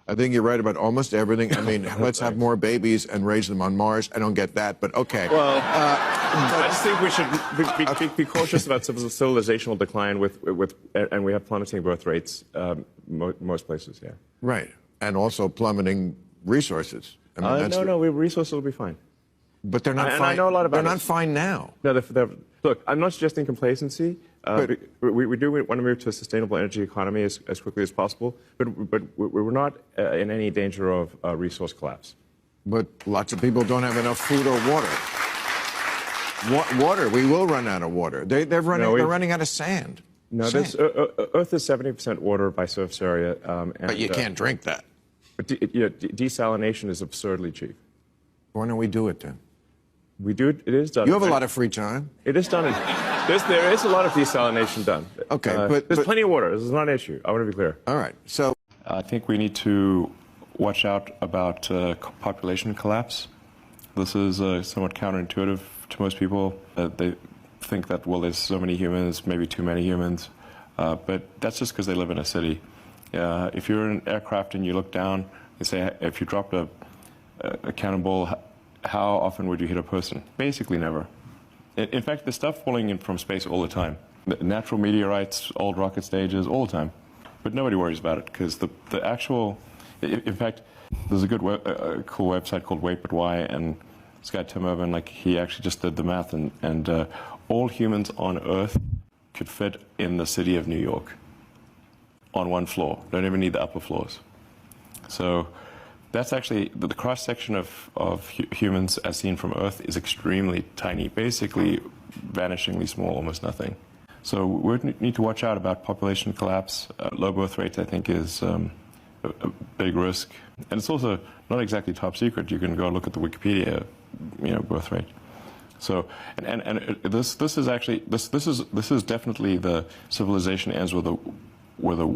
I think you're right about almost everything. I mean, let's have more babies and raise them on Mars. I don't get that, but okay. Well, I just think we should be cautious about civilizational decline and we have plummeting birth rates most places, yeah. Right, and also plummeting resources. I mean, no, resources will be fine. But they're not fine. And I know a lot about They're not fine now. No, look, I'm not suggesting complacency. We do want to move to a sustainable energy economy as quickly as possible, but we're not in any danger of resource collapse. But lots of people don't have enough food or water. Water, we will run out of water. They're running out of sand. No, Earth is 70% water by surface area. But you can't drink that. But desalination is absurdly cheap. Why don't we do it then? We do it. It is done. You have a lot of free time. It is done. There is a lot of desalination done. Okay, there's plenty of water. This is not an issue. I want to be clear. All right. So I think we need to watch out about population collapse. This is somewhat counterintuitive to most people. They think that, well, there's so many humans, maybe too many humans, but that's just because they live in a city. If you're in an aircraft and you look down, you say, if you dropped a cannonball, how often would you hit a person? Basically never. In fact, there's stuff falling in from space all the time. Natural meteorites, old rocket stages, all the time. But nobody worries about it because the actual... In fact, there's a good cool website called Wait But Why, and this guy Tim Urban, he actually just did the math, and all humans on Earth could fit in the city of New York on one floor. Don't even need the upper floors. So that's actually, the cross-section of humans as seen from Earth is extremely tiny, basically vanishingly small, almost nothing. So we need to watch out about population collapse. Low birth rates, I think, is a big risk. And it's also not exactly top secret. You can go look at the Wikipedia, birth rate. So, and this is actually, this is definitely the civilization ends with a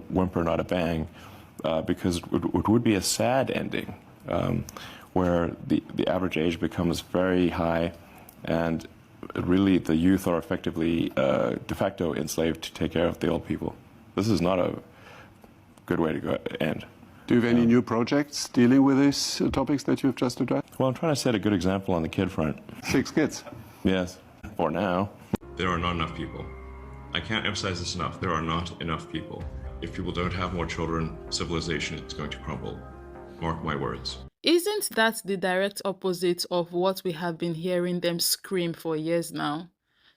whimper, not a bang. Because it would be a sad ending, where the average age becomes very high, and really the youth are effectively de facto enslaved to take care of the old people. This is not a good way to end. Do you have any new projects dealing with these topics that you've just addressed? Well, I'm trying to set a good example on the kid front. 6 kids? Yes, for now. There are not enough people. I can't emphasize this enough. There are not enough people. If people don't have more children, civilization is going to crumble. Mark my words. Isn't that the direct opposite of what we have been hearing them scream for years now?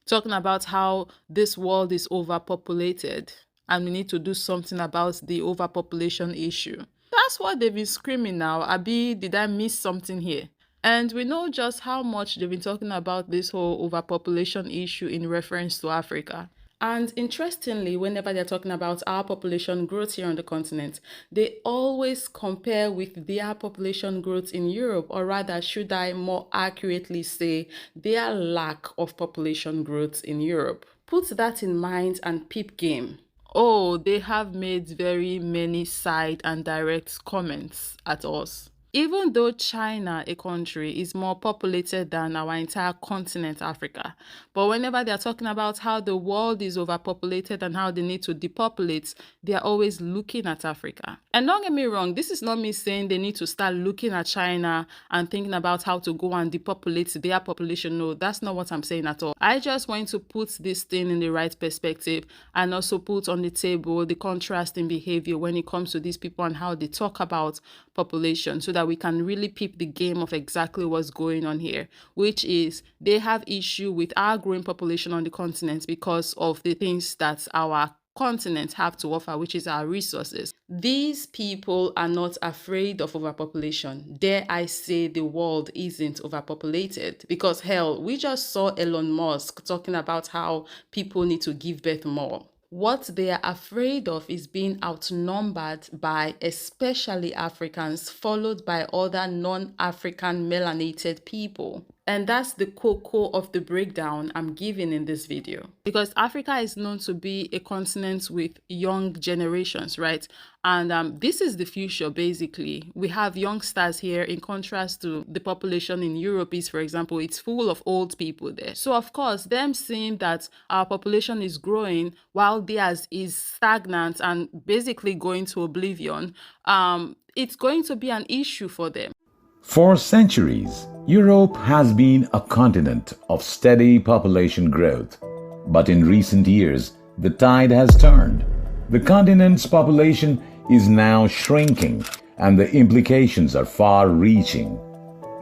Talking about how this world is overpopulated and we need to do something about the overpopulation issue. That's what they've been screaming now. Abi, did I miss something here? And we know just how much they've been talking about this whole overpopulation issue in reference to Africa. And interestingly, whenever they're talking about our population growth here on the continent, they always compare with their population growth in Europe, or rather, should I more accurately say, their lack of population growth in Europe. Put that in mind and peep game. Oh, they have made very many side and direct comments at us. Even though China, a country, is more populated than our entire continent, Africa, but whenever they're talking about how the world is overpopulated and how they need to depopulate, they're always looking at Africa. And don't get me wrong, this is not me saying they need to start looking at China and thinking about how to go and depopulate their population. No, that's not what I'm saying at all. I just want to put this thing in the right perspective and also put on the table the contrast in behavior when it comes to these people and how they talk about population, so that we can really peep the game of exactly what's going on here, which is they have issue with our growing population on the continent because of the things that our continent have to offer, which is our resources. These people are not afraid of overpopulation. Dare I say the world isn't overpopulated, because hell, we just saw Elon Musk talking about how people need to give birth more. What they are afraid of is being outnumbered by especially Africans, followed by other non-African melanated people. And that's the core of the breakdown I'm giving in this video. Because Africa is known to be a continent with young generations, right? And this is the future, basically. We have youngsters here in contrast to the population in Europe is, for example, it's full of old people there. So, of course, them seeing that our population is growing while theirs is stagnant and basically going to oblivion, it's going to be an issue for them. For centuries, Europe has been a continent of steady population growth. But in recent years, the tide has turned. The continent's population is now shrinking, and the implications are far-reaching.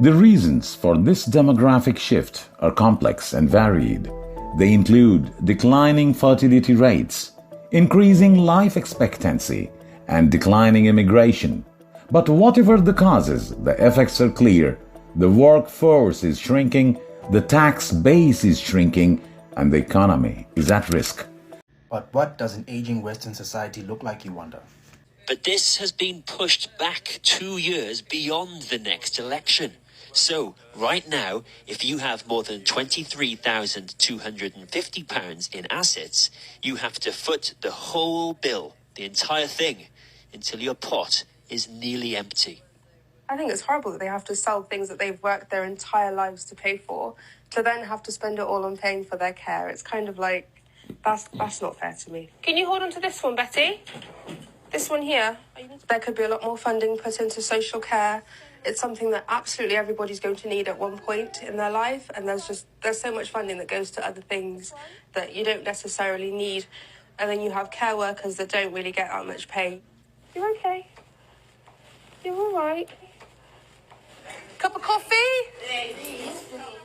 The reasons for this demographic shift are complex and varied. They include declining fertility rates, increasing life expectancy, and declining immigration. But whatever the causes, the effects are clear. The workforce is shrinking, the tax base is shrinking, and the economy is at risk. But what does an aging Western society look like, you wonder? But this has been pushed back 2 years beyond the next election. So, right now, if you have more than £23,250 in assets, you have to foot the whole bill, the entire thing, until your pot is nearly empty. I think it's horrible that they have to sell things that they've worked their entire lives to pay for, to then have to spend it all on paying for their care. It's kind of like, that's not fair to me. Can you hold on to this one, Betty? This one here. There could be a lot more funding put into social care. It's something that absolutely everybody's going to need at one point in their life, and there's so much funding that goes to other things that you don't necessarily need. And then you have care workers that don't really get that much pay. You're okay. You're all right. Cup of coffee?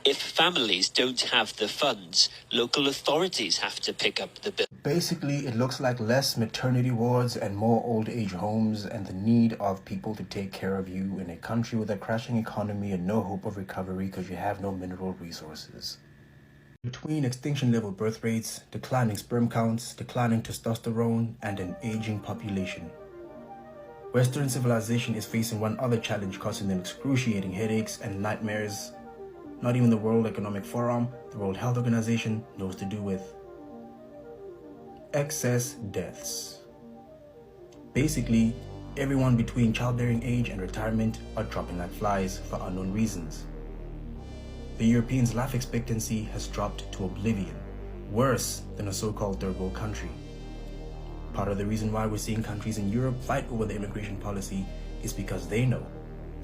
If families don't have the funds, local authorities have to pick up the bill. Basically, it looks like less maternity wards and more old age homes, and the need of people to take care of you in a country with a crashing economy and no hope of recovery because you have no mineral resources. Between extinction level birth rates, declining sperm counts, declining testosterone, and an aging population, Western civilization is facing one other challenge, causing them excruciating headaches and nightmares not even the World Economic Forum, the World Health Organization, knows to do with: excess deaths. Basically, everyone between childbearing age and retirement are dropping like flies for unknown reasons. The Europeans' life expectancy has dropped to oblivion, worse than a so-called third world country. Part of the reason why we're seeing countries in Europe fight over the immigration policy is because they know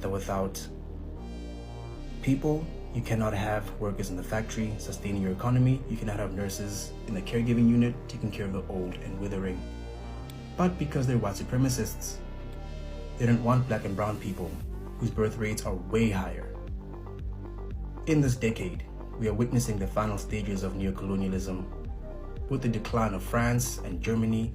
that without people, you cannot have workers in the factory sustaining your economy, you cannot have nurses in the caregiving unit taking care of the old and withering. But because they're white supremacists, they don't want black and brown people whose birth rates are way higher. In this decade, we are witnessing the final stages of neocolonialism. With the decline of France and Germany,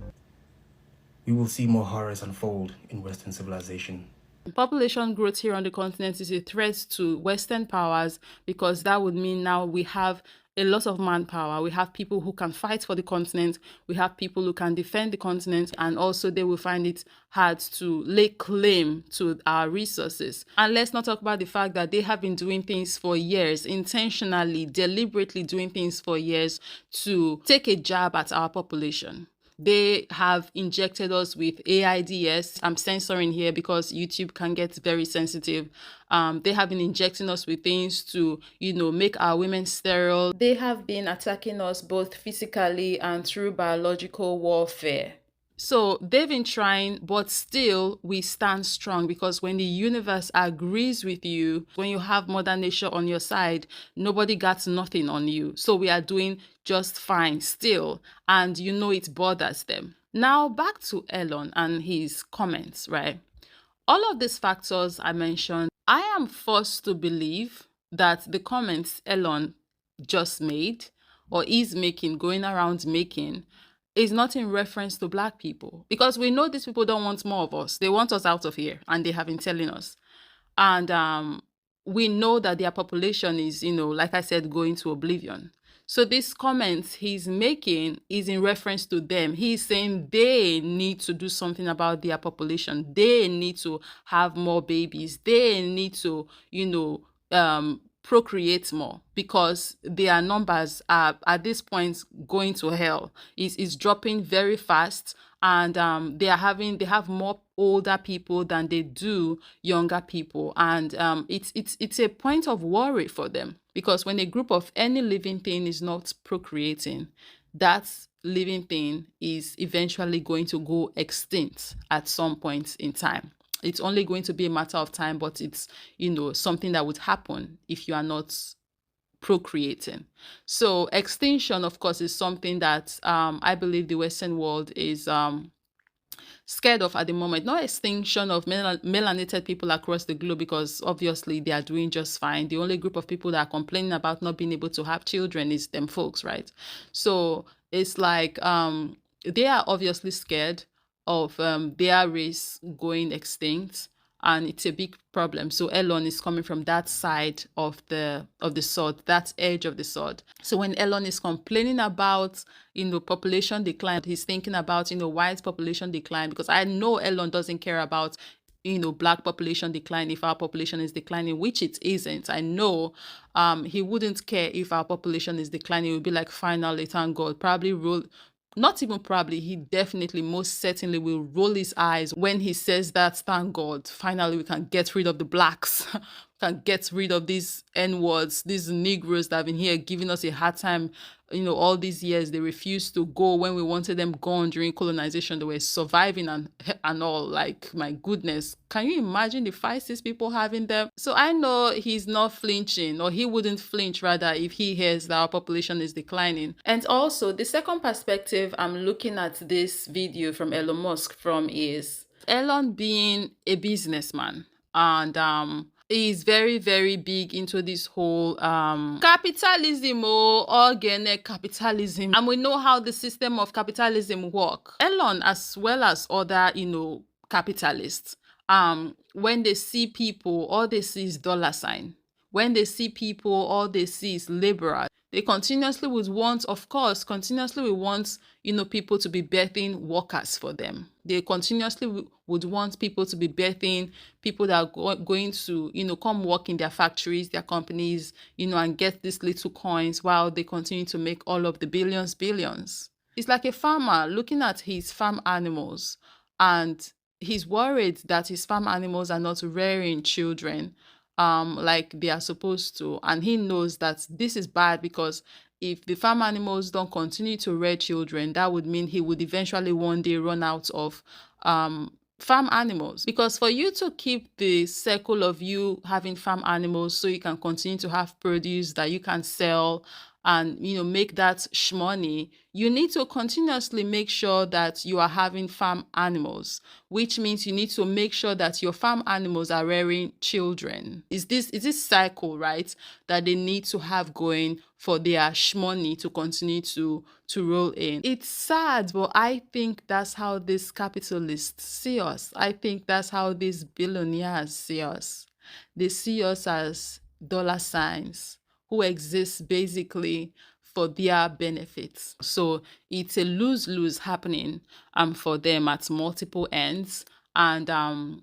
we will see more horrors unfold in Western civilization. Population growth here on the continent is a threat to Western powers, because that would mean now we have a lot of manpower. We have people who can fight for the continent. We have people who can defend the continent, and also they will find it hard to lay claim to our resources. And let's not talk about the fact that they have been doing things for years, intentionally, deliberately doing things for years to take a jab at our population. They have injected us with AIDS. I'm censoring here because YouTube can get very sensitive. They have been injecting us with things to, make our women sterile. They have been attacking us both physically and through biological warfare. So they've been trying, but still we stand strong, because when the universe agrees with you, when you have Mother Nature on your side, nobody got nothing on you. So we are doing just fine still, and it bothers them. Now back to Elon and his comments, right? All of these factors I mentioned, I am forced to believe that the comments Elon just made, or is making, going around making, is not in reference to Black people, because we know these people don't want more of us. They want us out of here, and they have been telling us. And we know that their population is, like I said, going to oblivion. So these comments he's making is in reference to them. He's saying they need to do something about their population. They need to have more babies. They need to, procreate more, because their numbers are at this point going to hell. It's dropping very fast, and they have more older people than they do younger people, and it's a point of worry for them, because when a group of any living thing is not procreating, that living thing is eventually going to go extinct at some point in time. it's only going to be a matter of time, but it's, something that would happen if you are not procreating. So extinction, of course, is something that I believe the Western world is scared of at the moment. Not extinction of melanated people across the globe, because obviously they are doing just fine. The only group of people that are complaining about not being able to have children is them folks, right? So it's like they are obviously scared of their race going extinct, and it's a big problem. So Elon is coming from that side of the sword, that edge of the sword. So when Elon is complaining about population decline, he's thinking about white population decline, because I know Elon doesn't care about black population decline if our population is declining, which it isn't. I know he wouldn't care if our population is declining. It would be like, finally, thank God. Probably rule. Not even probably, he definitely, most certainly will roll his eyes when he says that, thank God, finally we can get rid of the blacks. We can get rid of these N-words, these Negroes that have been here giving us a hard time, all these years. They refused to go when we wanted them gone during colonization. They were surviving and all. Like, my goodness, can you imagine the fights these people having them? So I know he's not flinching, or he wouldn't flinch rather, if he hears that our population is declining. And also, the second perspective I'm looking at this video from Elon Musk from is Elon being a businessman, and is very, very big into this whole capitalism, or organic capitalism. And we know how the system of capitalism works. Elon, as well as other, capitalists, when they see people, all they see is dollar sign. When they see people, all they see is liberal. They continuously would want, people to be birthing workers for them. They continuously would want people to be birthing people that are going to, come work in their factories, their companies, and get these little coins while they continue to make all of the billions. It's like a farmer looking at his farm animals, and he's worried that his farm animals are not rearing children like they are supposed to. And he knows that this is bad, because if the farm animals don't continue to rear children, that would mean he would eventually one day run out of farm animals. Because for you to keep the circle of you having farm animals so you can continue to have produce that you can sell and make that shmoney, you need to continuously make sure that you are having farm animals, which means you need to make sure that your farm animals are rearing children. Is this cycle, right, that they need to have going for their shmoney to continue to roll in? It's sad, but I think that's how these capitalists see us. I think that's how these billionaires see us. They see us as dollar signs who exist basically for their benefits. So it's a lose-lose happening for them at multiple ends. And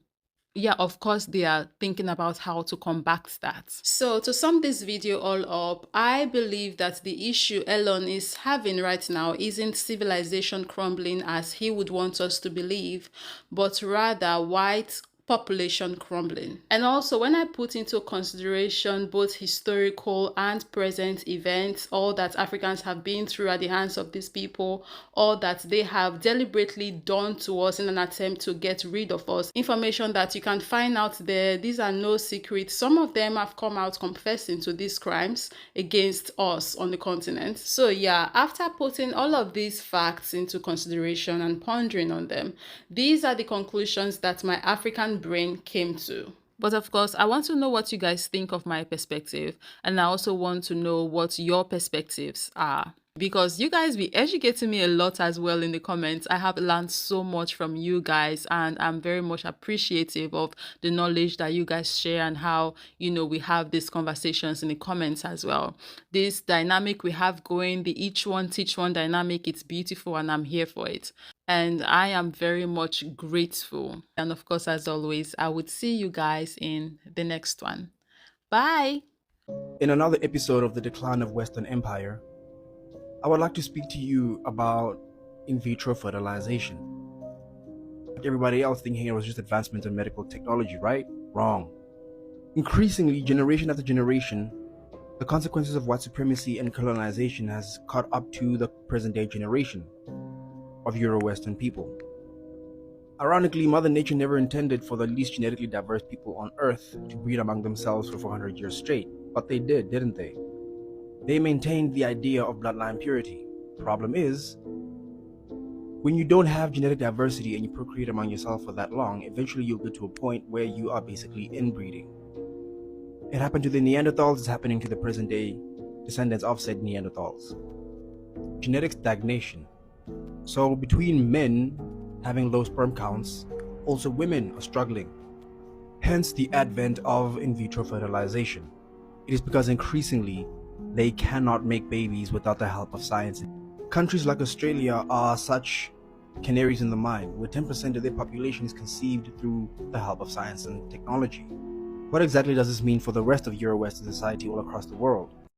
yeah, of course, they are thinking about how to combat that. So to sum this video all up, I believe that the issue Elon is having right now isn't civilization crumbling as he would want us to believe, but rather white population crumbling. And also, when I put into consideration both historical and present events, all that Africans have been through at the hands of these people, all that they have deliberately done to us in an attempt to get rid of us, information that you can find out there, these are no secrets. Some of them have come out confessing to these crimes against us on the continent. So yeah, after putting all of these facts into consideration and pondering on them, these are the conclusions that my African brain came to. But of course, I want to know what you guys think of my perspective, and I also want to know what your perspectives are, because you guys be educating me a lot as well in the comments. I have learned so much from you guys, and I'm very much appreciative of the knowledge that you guys share and how, we have these conversations in the comments as well. This dynamic we have going, the each one teach one dynamic, it's beautiful, and I'm here for it. And I am very much grateful. And of course, as always, I would see you guys in the next one. Bye. In another episode of The Decline of Western Empire, I would like to speak to you about in vitro fertilization. Like everybody else thinking it was just advancement in medical technology, right? Wrong. Increasingly, generation after generation, the consequences of white supremacy and colonization has caught up to the present day generation of Euro-Western people. Ironically, Mother Nature never intended for the least genetically diverse people on Earth to breed among themselves for 400 years straight, but they did, didn't they? They maintained the idea of bloodline purity. Problem is, when you don't have genetic diversity and you procreate among yourself for that long, eventually you'll get to a point where you are basically inbreeding. It happened to the Neanderthals, it's happening to the present day descendants of said Neanderthals. Genetic stagnation. So between men having low sperm counts, also women are struggling. Hence the advent of in vitro fertilization. It is because increasingly they cannot make babies without the help of science. Countries like Australia are such canaries in the mine, where 10% of their population is conceived through the help of science and technology. What exactly does this mean for the rest of Euro-Western society all across the world?